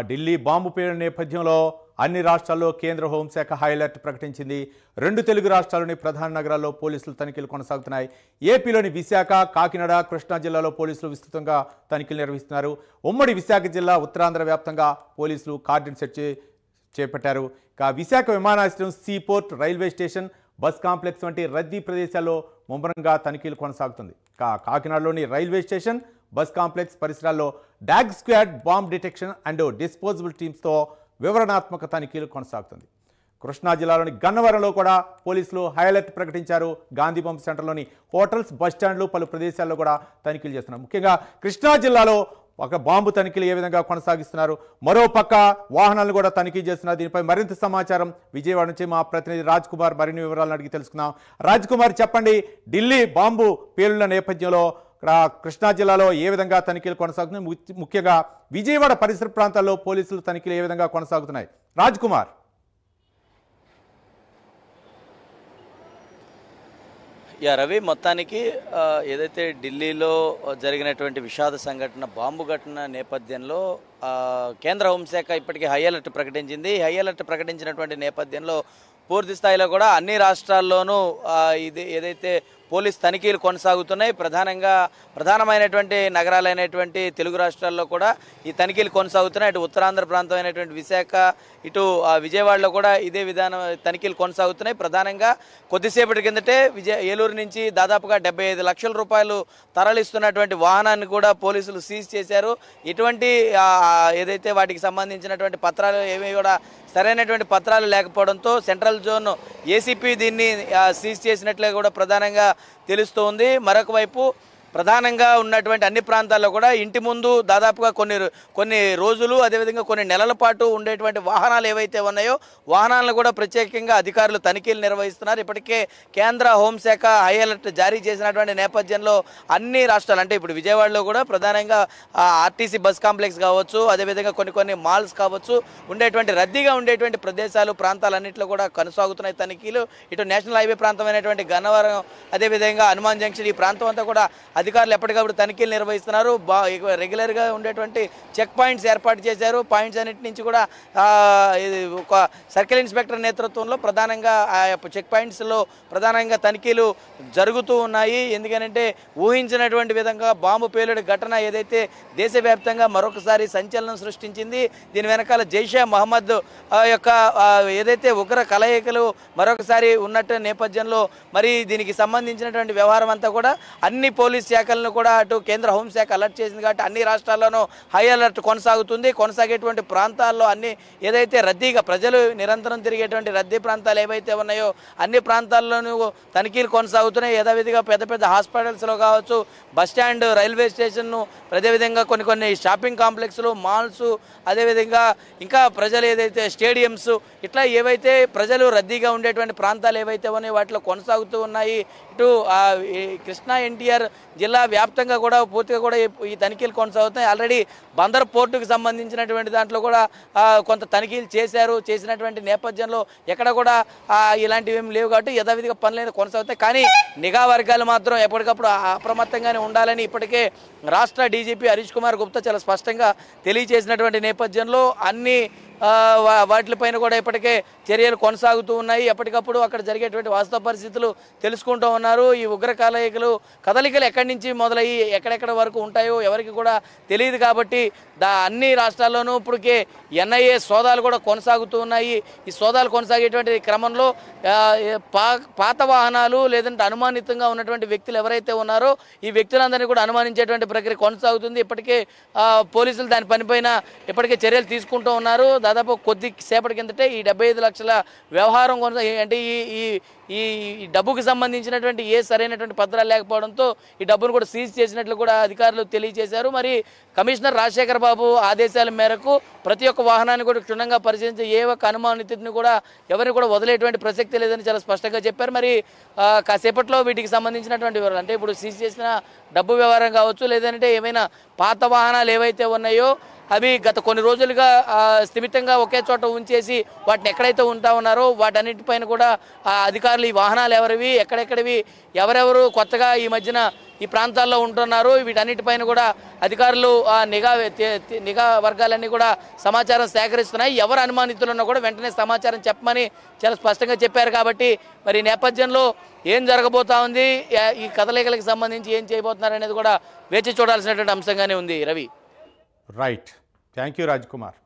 Delhi bomb పేలుడు నేపథ్యంలో అన్ని రాష్ట్రాల్లో కేంద్ర హోంశాఖ హై అలర్ట్ ప్రకటించింది. 2 తెలుగు రాష్ట్రాల్లోని ప్రధాన నగరాల్లో పోలీసులు తనిఖీలు కొనసాగుతున్నాయి. ఏపీలోని విశాఖ, కాకినాడ, కృష్ణా జిల్లాలో పోలీసులు విస్తృతంగా తనిఖీలు నిర్వహిస్తున్నారు. ఉమ్మడి విశాఖ జిల్లా ఉత్తరాంధ్ర వ్యాప్తంగా పోలీసులు కార్డన్ సెట్ చేపట్టారు. విశాఖ విమానాశ్రయం, seaport, railway station, bus complex వంటి రద్దీ ప్రదేశాల్లో ముమ్మరంగా తనిఖీలు కొనసాగుతుంది. కాకినాడలోని రైల్వే స్టేషన్, బస్ కాంప్లెక్స్ పరిసరాల్లో dog squad, bomb detection and disposable టీమ్స్తో వివరణాత్మక తనిఖీలు కొనసాగుతుంది. కృష్ణా జిల్లాలోని గన్నవరంలో కూడా పోలీసులు హై అలర్ట్ ప్రకటించారు. గాంధీ పంప్ సెంటర్లోని హోటల్స్, బస్టాండ్లు, పలు ప్రదేశాల్లో కూడా తనిఖీలు చేస్తున్నారు. ముఖ్యంగా కృష్ణా జిల్లాలో ఒక బాంబు తనిఖీలు ఏ విధంగా కొనసాగిస్తున్నారు, మరోపక్క వాహనాలను కూడా తనిఖీ చేస్తున్నారు. దీనిపై మరింత సమాచారం విజయవాడ నుంచి మా ప్రతినిధి రాజ్ కుమార్ మరిన్ని వివరాలను అడిగి తెలుసుకుందాం. రాజ్ కుమార్, చెప్పండి, ఢిల్లీ బాంబు పేలుళ్ల నేపథ్యంలో కృష్ణా జిల్లాలో ఏ విధంగా తనిఖీలు కొనసాగుతున్నాయి, ముఖ్యంగా విజయవాడ పరిసర ప్రాంతాల్లో పోలీసులు తనిఖీలు ఏ విధంగా కొనసాగుతున్నాయి? రాజ్ కుమార్. రవి, మొత్తానికి ఏదైతే ఢిల్లీలో జరిగినటువంటి విషాద సంఘటన, బాంబు ఘటన నేపథ్యంలో కేంద్ర హోంశాఖ ఇప్పటికీ హై అలర్ట్ ప్రకటించింది. హై అలర్ట్ ప్రకటించినటువంటి నేపథ్యంలో పూర్తి స్థాయిలో కూడా అన్ని రాష్ట్రాల్లోనూ ఏదైతే పోలీస్ తనిఖీలు కొనసాగుతున్నాయి. ప్రధానమైనటువంటి నగరాలైనటువంటి తెలుగు రాష్ట్రాల్లో కూడా ఈ తనిఖీలు కొనసాగుతున్నాయి. ఇటు ఉత్తరాంధ్ర ప్రాంతం అయినటువంటి విశాఖ, ఇటు విజయవాడలో కూడా ఇదే విధానం తనిఖీలు కొనసాగుతున్నాయి. ప్రధానంగా కొద్దిసేపటి కిందటే ఏలూరు నుంచి దాదాపుగా 75 లక్షల రూపాయలు తరలిస్తున్నటువంటి వాహనాన్ని కూడా పోలీసులు సీజ్ చేశారు. ఇటువంటి ఏదైతే వాటికి సంబంధించినటువంటి పత్రాలు ఏమీ కూడా సరైనటువంటి పత్రాలు లేకపోవడంతో సెంట్రల్ జోన్ ఏసీపీ దీన్ని సీజ్ చేసినట్లే కూడా ప్రధానంగా తెలుస్తోంది. మరొక వైపు ప్రధానంగా ఉన్నటువంటి అన్ని ప్రాంతాల్లో కూడా ఇంటి ముందు దాదాపుగా కొన్ని రోజులు, అదేవిధంగా కొన్ని నెలల పాటు ఉండేటువంటి వాహనాలు ఏవైతే ఉన్నాయో వాహనాలను కూడా ప్రత్యేకంగా అధికారులు తనిఖీలు నిర్వహిస్తున్నారు. ఇప్పటికే కేంద్ర హోంశాఖ హై అలర్ట్ జారీ చేసినటువంటి నేపథ్యంలో అన్ని రాష్ట్రాలు, అంటే ఇప్పుడు విజయవాడలో కూడా ప్రధానంగా ఆర్టీసీ బస్ కాంప్లెక్స్ కావచ్చు, అదేవిధంగా కొన్ని మాల్స్ కావచ్చు, రద్దీగా ఉండేటువంటి ప్రదేశాలు, ప్రాంతాలన్నింటిలో కూడా కొనసాగుతున్నాయి తనిఖీలు. ఇటు నేషనల్ హైవే ప్రాంతమైనటువంటి గన్నవరం, అదేవిధంగా హనుమాన్ జంక్షన్, ఈ ప్రాంతం అంతా కూడా అధికారులు ఎప్పటికప్పుడు తనిఖీలు నిర్వహిస్తున్నారు. రెగ్యులర్గా ఉండేటువంటి చెక్ పాయింట్స్ ఏర్పాటు చేశారు. పాయింట్స్ అన్నింటి నుంచి కూడా ఒక సర్కిల్ ఇన్స్పెక్టర్ నేతృత్వంలో ప్రధానంగా ఆ చెక్ పాయింట్స్లో ప్రధానంగా తనిఖీలు జరుగుతూ ఉన్నాయి. ఎందుకంటే ఊహించినటువంటి విధంగా బాంబు పేలుడు ఘటన ఏదైతే దేశవ్యాప్తంగా మరొకసారి సంచలనం సృష్టించింది. దీని వెనకాల జైషే మహమ్మద్ యొక్క ఏదైతే ఉగ్ర కలయికలు మరొకసారి ఉన్నట్టు నేపథ్యంలో మరి దీనికి సంబంధించినటువంటి వ్యవహారం అంతా కూడా అన్ని పోలీస్ శాఖలను కూడా అటు కేంద్ర హోంశాఖ అలర్ట్ చేసింది. కాబట్టి అన్ని రాష్ట్రాల్లోనూ హై అలర్ట్ కొనసాగుతుంది. కొనసాగేటువంటి ప్రాంతాల్లో అన్ని ఏదైతే రద్దీగా ప్రజలు నిరంతరం తిరిగేటువంటి రద్దీ ప్రాంతాలు ఏవైతే ఉన్నాయో అన్ని ప్రాంతాల్లోనూ తనిఖీలు కొనసాగుతున్నాయి. యథావిధిగా పెద్ద హాస్పిటల్స్లో కావచ్చు, బస్టాండ్, రైల్వే స్టేషన్ను, అదేవిధంగా కొన్ని షాపింగ్ కాంప్లెక్స్లు, మాల్స్, అదేవిధంగా ఇంకా ప్రజలు ఏదైతే స్టేడియంస్, ఇట్లా ఏవైతే ప్రజలు రద్దీగా ఉండేటువంటి ప్రాంతాలు ఏవైతే ఉన్నాయో వాటిలో కొనసాగుతూ ఉన్నాయి. ఇటు కృష్ణా ఎన్టీఆర్ జిల్లా వ్యాప్తంగా కూడా పూర్తిగా కూడా ఈ తనిఖీలు కొనసాగుతున్నాయి. ఆల్రెడీ బందర్ పోర్టుకు సంబంధించినటువంటి దాంట్లో కూడా కొంత తనిఖీలు చేసినటువంటి నేపథ్యంలో ఎక్కడ కూడా ఇలాంటివి ఏమి లేవు. కాబట్టి యథావిధిగా పనులైనా కొనసాగుతాయి. కానీ నిఘా వర్గాలు మాత్రం ఎప్పటికప్పుడు అప్రమత్తంగానే ఉండాలని ఇప్పటికే రాష్ట్ర డీజీపీ హరీష్ కుమార్ గుప్తా చాలా స్పష్టంగా తెలియజేసినటువంటి నేపథ్యంలో అన్ని వాటిపైన కూడా ఇప్పటికే చర్యలు కొనసాగుతూ ఉన్నాయి. ఎప్పటికప్పుడు అక్కడ జరిగేటువంటి వాస్తవ పరిస్థితులు తెలుసుకుంటూ ఉన్నారు. ఈ ఉగ్ర కదలికలు ఎక్కడి నుంచి మొదలయ్యి ఎక్కడెక్కడ వరకు ఉంటాయో ఎవరికి కూడా తెలియదు. కాబట్టి అన్ని రాష్ట్రాల్లోనూ ఇప్పటికే ఎన్ఐఏ సోదాలు కూడా కొనసాగుతూ ఉన్నాయి. ఈ సోదాలు కొనసాగేటువంటి క్రమంలో పాత వాహనాలు లేదంటే అనుమానితంగా ఉన్నటువంటి వ్యక్తులు ఎవరైతే ఉన్నారో ఈ వ్యక్తులందరినీ కూడా అనుమానించేటువంటి ప్రక్రియ కొనసాగుతుంది. ఇప్పటికే పోలీసులు దాని పనిపైన ఇప్పటికే చర్యలు తీసుకుంటూ ఉన్నారు. దాదాపు కొద్ది సేపటి కిందటే ఈ 75 లక్షల వ్యవహారం అంటే ఈ డబ్బుకు సంబంధించినటువంటి సరైనటువంటి పత్రాలు లేకపోవడంతో ఈ డబ్బును కూడా సీజ్ చేసినట్లు కూడా అధికారులు తెలియజేశారు. మరి కమిషనర్ రాజశేఖర్ బాబు ఆదేశాల మేరకు ప్రతి ఒక్క వాహనాన్ని కూడా క్షుణ్ణంగా పరిశీలించి ఏ ఒక్క అనుమానితుడిని కూడా ఎవరిని కూడా వదిలేటువంటి ప్రసక్తి లేదని చాలా స్పష్టంగా చెప్పారు. మరి కాసేపట్లో వీటికి సంబంధించినటువంటి వివరాలు, అంటే ఇప్పుడు సీజ్ చేసిన డబ్బు వ్యవహారం కావచ్చు, లేదంటే ఏమైనా పాత వాహనాలు ఏవైతే ఉన్నాయో అవి గత కొన్ని రోజులుగా స్థిమితంగా ఒకే చోట ఉంచేసి వాటిని ఎక్కడైతే ఉంటా ఉన్నారో వాటన్నిటిపైన కూడా అధికారులు అధికారులు ఈ వాహనాలు ఎవరివి, ఎక్కడెక్కడివి, ఎవరెవరు కొత్తగా ఈ మధ్యన ఈ ప్రాంతాల్లో ఉంటున్నారు, వీటన్నిటిపైన కూడా అధికారులు నిఘా వర్గాలన్నీ కూడా సమాచారం సేకరిస్తున్నాయి. ఎవరు అనుమానితులున్నా కూడా వెంటనే సమాచారం చెప్పమని చాలా స్పష్టంగా చెప్పారు. కాబట్టి మరి నేపథ్యంలో ఏం జరగబోతా ఉంది, ఈ కదలికలకు సంబంధించి ఏం చేయబోతున్నారు అనేది కూడా వేచి చూడాల్సినటువంటి అంశంగానే ఉంది. Ravi. Right, thank you Raj Kumar.